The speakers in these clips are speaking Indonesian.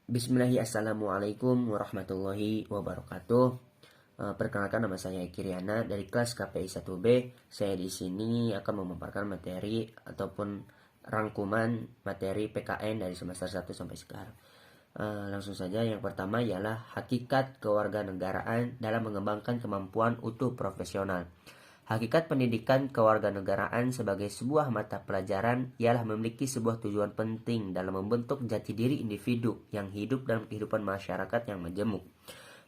Bismillahirrahmanirrahim. Assalamualaikum warahmatullahi wabarakatuh. Perkenalkan, nama saya Kiriana dari kelas KPI 1B. Saya di sini akan memaparkan materi ataupun rangkuman materi PKN dari semester 1 sampai sekarang. Langsung saja, yang pertama ialah hakikat kewarganegaraan dalam mengembangkan kemampuan utuh profesional. Hakikat pendidikan kewarganegaraan sebagai sebuah mata pelajaran ialah memiliki sebuah tujuan penting dalam membentuk jati diri individu yang hidup dalam kehidupan masyarakat yang majemuk,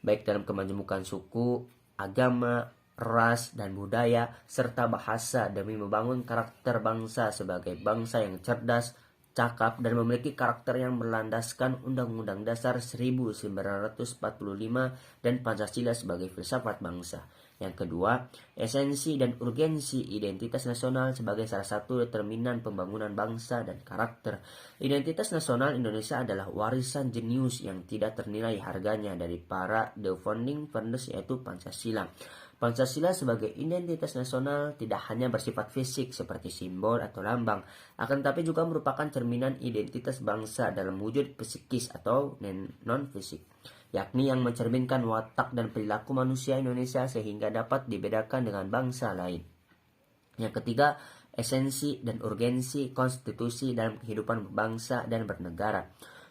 baik dalam kemajemukan suku, agama, ras, dan budaya, serta bahasa demi membangun karakter bangsa sebagai bangsa yang cerdas, cakap, dan memiliki karakter yang berlandaskan Undang-Undang Dasar 1945 dan Pancasila sebagai filsafat bangsa. Yang kedua, esensi dan urgensi identitas nasional sebagai salah satu determinan pembangunan bangsa dan karakter. Identitas nasional Indonesia adalah warisan jenius yang tidak ternilai harganya dari para The Founding Fathers, yaitu Pancasila. Pancasila sebagai identitas nasional tidak hanya bersifat fisik seperti simbol atau lambang, akan tetapi juga merupakan cerminan identitas bangsa dalam wujud psikis atau non-fisik, yakni yang mencerminkan watak dan perilaku manusia Indonesia sehingga dapat dibedakan dengan bangsa lain. Yang ketiga, esensi dan urgensi konstitusi dalam kehidupan bangsa dan bernegara.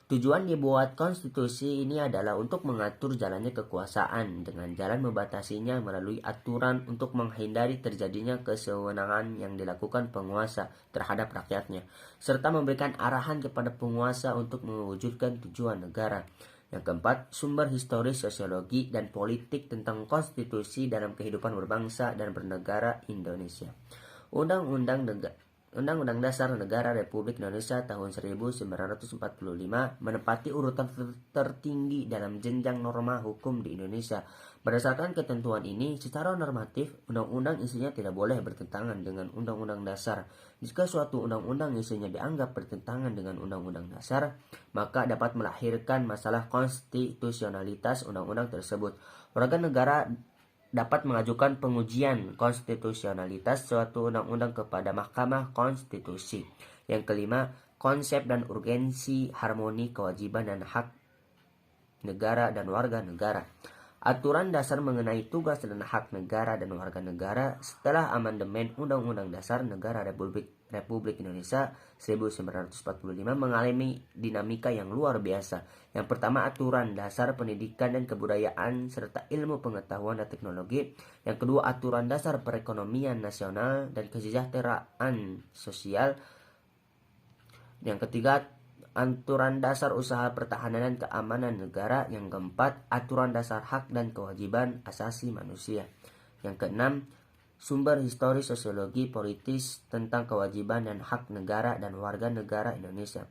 Tujuan dibuat konstitusi ini adalah untuk mengatur jalannya kekuasaan dengan jalan membatasinya melalui aturan untuk menghindari terjadinya kesewenangan yang dilakukan penguasa terhadap rakyatnya, serta memberikan arahan kepada penguasa untuk mewujudkan tujuan negara. Yang keempat, sumber historis, sosiologi, dan politik tentang konstitusi dalam kehidupan berbangsa dan bernegara Indonesia. Undang-Undang Dasar Negara Republik Indonesia tahun 1945 menempati urutan tertinggi dalam jenjang norma hukum di Indonesia. Berdasarkan ketentuan ini, secara normatif, undang-undang isinya tidak boleh bertentangan dengan Undang-Undang Dasar. Jika suatu undang-undang isinya dianggap bertentangan dengan Undang-Undang Dasar, maka dapat melahirkan masalah konstitusionalitas undang-undang tersebut. Warga negara dapat mengajukan pengujian konstitusionalitas suatu undang-undang kepada Mahkamah Konstitusi. Yang kelima, konsep dan urgensi harmoni kewajiban dan hak negara dan warga negara. Aturan dasar mengenai tugas dan hak negara dan warga negara setelah amandemen Undang-Undang Dasar Negara Republik Indonesia 1945 mengalami dinamika yang luar biasa. Yang pertama, aturan dasar pendidikan dan kebudayaan serta ilmu pengetahuan dan teknologi. Yang kedua, aturan dasar perekonomian nasional dan kesejahteraan sosial. Yang ketiga, aturan dasar usaha pertahanan dan keamanan negara. Yang keempat, aturan dasar hak dan kewajiban asasi manusia. Yang keenam, sumber historis, sosiologi, politis tentang kewajiban dan hak negara dan warga negara Indonesia.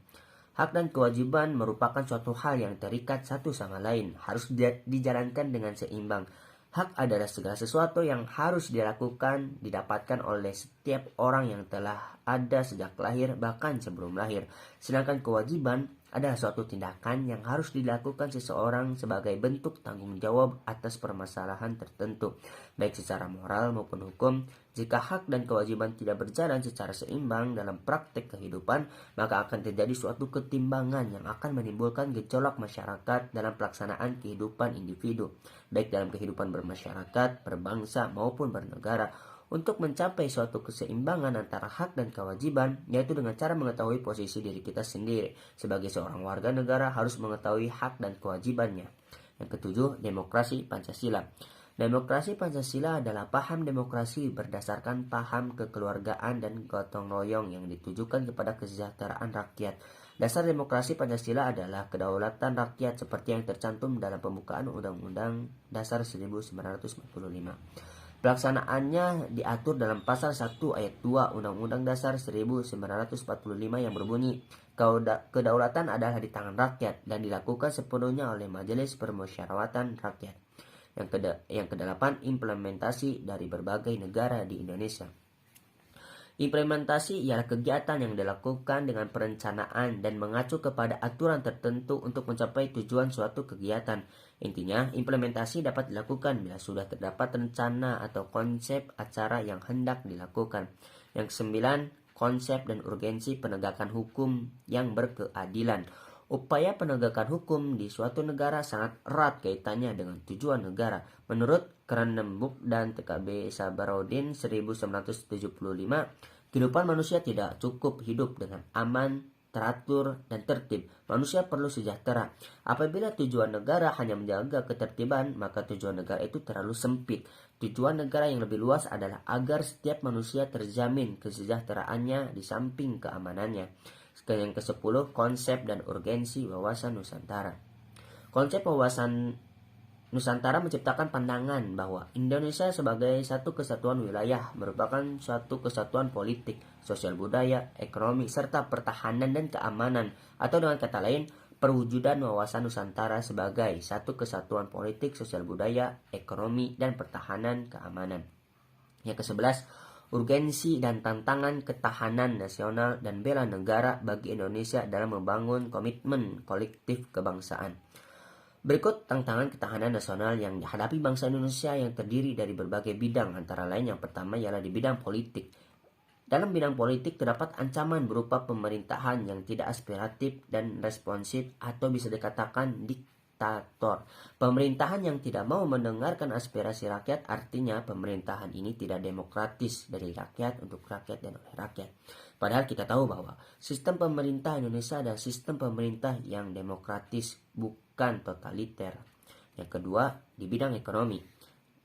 Hak dan kewajiban merupakan suatu hal yang terikat satu sama lain, harus dijalankan dengan seimbang. Hak adalah segala sesuatu yang harus didapatkan oleh setiap orang yang telah ada sejak lahir, bahkan sebelum lahir. Sedangkan kewajiban adalah suatu tindakan yang harus dilakukan seseorang sebagai bentuk tanggung jawab atas permasalahan tertentu, baik secara moral maupun hukum. Jika hak dan kewajiban tidak berjalan secara seimbang dalam praktek kehidupan, maka akan terjadi suatu ketimbangan yang akan menimbulkan gejolak masyarakat dalam pelaksanaan kehidupan individu, baik dalam kehidupan bermasyarakat, berbangsa, maupun bernegara. Untuk mencapai suatu keseimbangan antara hak dan kewajiban, yaitu dengan cara mengetahui posisi diri kita sendiri. Sebagai seorang warga negara harus mengetahui hak dan kewajibannya. Yang ketujuh, demokrasi Pancasila. Demokrasi Pancasila adalah paham demokrasi berdasarkan paham kekeluargaan dan gotong royong yang ditujukan kepada kesejahteraan rakyat. Dasar demokrasi Pancasila adalah kedaulatan rakyat seperti yang tercantum dalam pembukaan Undang-Undang Dasar 1945. Pelaksanaannya diatur dalam pasal 1 ayat 2 Undang-Undang Dasar 1945 yang berbunyi, kedaulatan adalah di tangan rakyat dan dilakukan sepenuhnya oleh Majelis Permusyawaratan Rakyat. Yang kedelapan, implementasi dari berbagai negara di Indonesia. Implementasi ialah kegiatan yang dilakukan dengan perencanaan dan mengacu kepada aturan tertentu untuk mencapai tujuan suatu kegiatan. Intinya, implementasi dapat dilakukan bila sudah terdapat rencana atau konsep acara yang hendak dilakukan. Yang kesembilan, konsep dan urgensi penegakan hukum yang berkeadilan. Upaya penegakan hukum di suatu negara sangat erat kaitannya dengan tujuan negara. Menurut Kranenburg dan TKB Sabarodin 1975, kehidupan manusia tidak cukup hidup dengan aman, teratur, dan tertib. Manusia perlu sejahtera. Apabila tujuan negara hanya menjaga ketertiban, maka tujuan negara itu terlalu sempit. Tujuan negara yang lebih luas adalah agar setiap manusia terjamin kesejahteraannya di samping keamanannya. Yang ke-10, konsep dan urgensi wawasan Nusantara. Konsep wawasan Nusantara menciptakan pandangan bahwa Indonesia sebagai satu kesatuan wilayah merupakan suatu kesatuan politik, sosial budaya, ekonomi, serta pertahanan dan keamanan. Atau dengan kata lain, perwujudan wawasan Nusantara sebagai satu kesatuan politik, sosial budaya, ekonomi, dan pertahanan keamanan. Yang ke-11, urgensi dan tantangan ketahanan nasional dan bela negara bagi Indonesia dalam membangun komitmen kolektif kebangsaan. Berikut tantangan ketahanan nasional yang dihadapi bangsa Indonesia yang terdiri dari berbagai bidang, antara lain yang pertama ialah di bidang politik. Dalam bidang politik terdapat ancaman berupa pemerintahan yang tidak aspiratif dan responsif atau bisa dikatakan diktator. Pemerintahan yang tidak mau mendengarkan aspirasi rakyat, artinya pemerintahan ini tidak demokratis dari rakyat untuk rakyat dan oleh rakyat. Padahal kita tahu bahwa sistem pemerintah Indonesia adalah sistem pemerintah yang demokratis, bukan totaliter. Yang kedua, di bidang ekonomi.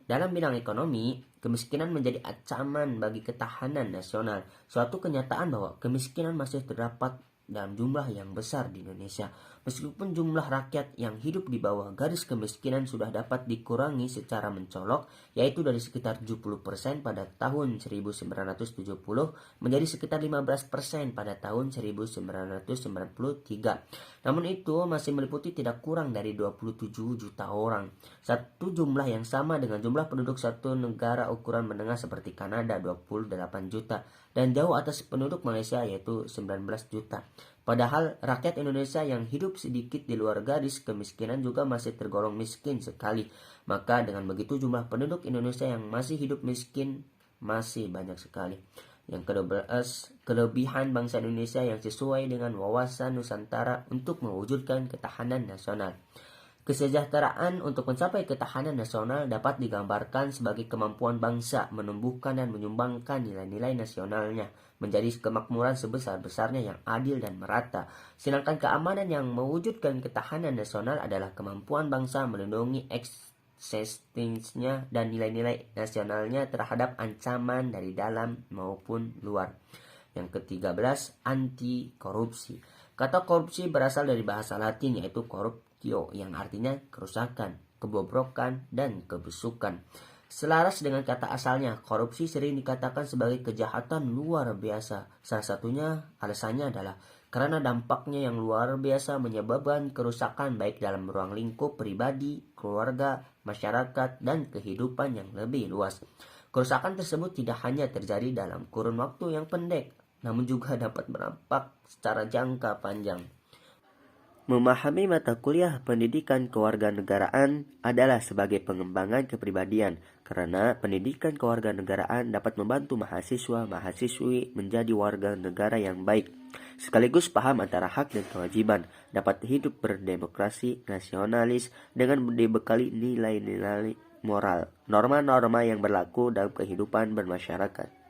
Dalam bidang ekonomi, kemiskinan menjadi ancaman bagi ketahanan nasional. Suatu kenyataan bahwa kemiskinan masih terdapat dalam jumlah yang besar di Indonesia. Meskipun jumlah rakyat yang hidup di bawah garis kemiskinan sudah dapat dikurangi secara mencolok, yaitu dari sekitar 70% pada tahun 1970 menjadi sekitar 15% pada tahun 1993. Namun itu masih meliputi tidak kurang dari 27 juta orang. Satu jumlah yang sama dengan jumlah penduduk satu negara ukuran menengah seperti Kanada 28 juta dan jauh atas penduduk Malaysia yaitu 19 juta. Padahal rakyat Indonesia yang hidup sedikit di luar garis kemiskinan juga masih tergolong miskin sekali. Maka dengan begitu jumlah penduduk Indonesia yang masih hidup miskin masih banyak sekali. Yang ke-12, kelebihan bangsa Indonesia yang sesuai dengan wawasan Nusantara untuk mewujudkan ketahanan nasional. Kesejahteraan untuk mencapai ketahanan nasional dapat digambarkan sebagai kemampuan bangsa menumbuhkan dan menyumbangkan nilai-nilai nasionalnya menjadi kemakmuran sebesar-besarnya yang adil dan merata. Sedangkan keamanan yang mewujudkan ketahanan nasional adalah kemampuan bangsa melindungi eksistensinya dan nilai-nilai nasionalnya terhadap ancaman dari dalam maupun luar. Yang ke-13, anti korupsi. Kata korupsi berasal dari bahasa Latin yaitu corruptio yang artinya kerusakan, kebobrokan, dan kebusukan. Selaras dengan kata asalnya, korupsi sering dikatakan sebagai kejahatan luar biasa. Salah satunya alasannya adalah karena dampaknya yang luar biasa menyebabkan kerusakan baik dalam ruang lingkup pribadi, keluarga, masyarakat, dan kehidupan yang lebih luas. Kerusakan tersebut tidak hanya terjadi dalam kurun waktu yang pendek, namun juga dapat berdampak secara jangka panjang. Memahami mata kuliah pendidikan kewarganegaraan adalah sebagai pengembangan kepribadian, karena pendidikan kewarganegaraan dapat membantu mahasiswa-mahasiswi menjadi warga negara yang baik, sekaligus paham antara hak dan kewajiban, dapat hidup berdemokrasi, nasionalis, dengan dibekali nilai-nilai moral, norma-norma yang berlaku dalam kehidupan bermasyarakat.